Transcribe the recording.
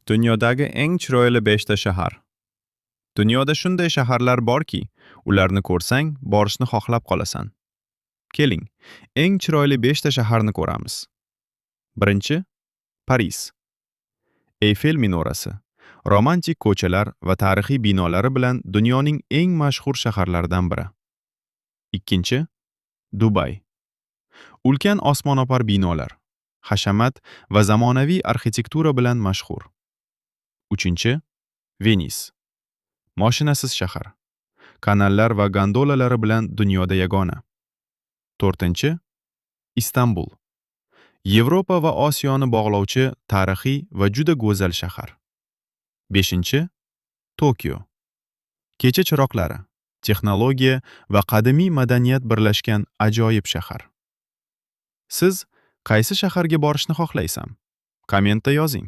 Dunyodagi eng chiroyli 5 ta shahar. Dunyoda shunday shaharlar borki, ularni ko'rsang, borishni xohlab qolasan. Keling, eng chiroyli 5 ta shaharni ko'ramiz. Birinchi, Paris. Eyfel minorasi, romantik ko'chalar va tarixiy binolari bilan dunyoning eng mashhur shaharlaridan biri. Ikkinchi, Dubay. Ulkan osmono'par binolar, hashamat va zamonaviy arxitektura bilan mashhur. Uchinchi, Venis. Moshinasiz shahar. Kanallar va gondolalari bilan dunyoda yagona. To'rtinchi, Istanbul. Yevropa va Osiyoni bog'lovchi tarixiy va juda go'zal shahar. Beshinchi, Tokio. Kecha chiroqlari, texnologiya va qadimiy madaniyat birlashgan ajoyib shahar. Siz qaysi shaharga borishni xohlaysan? Kommentda yozing.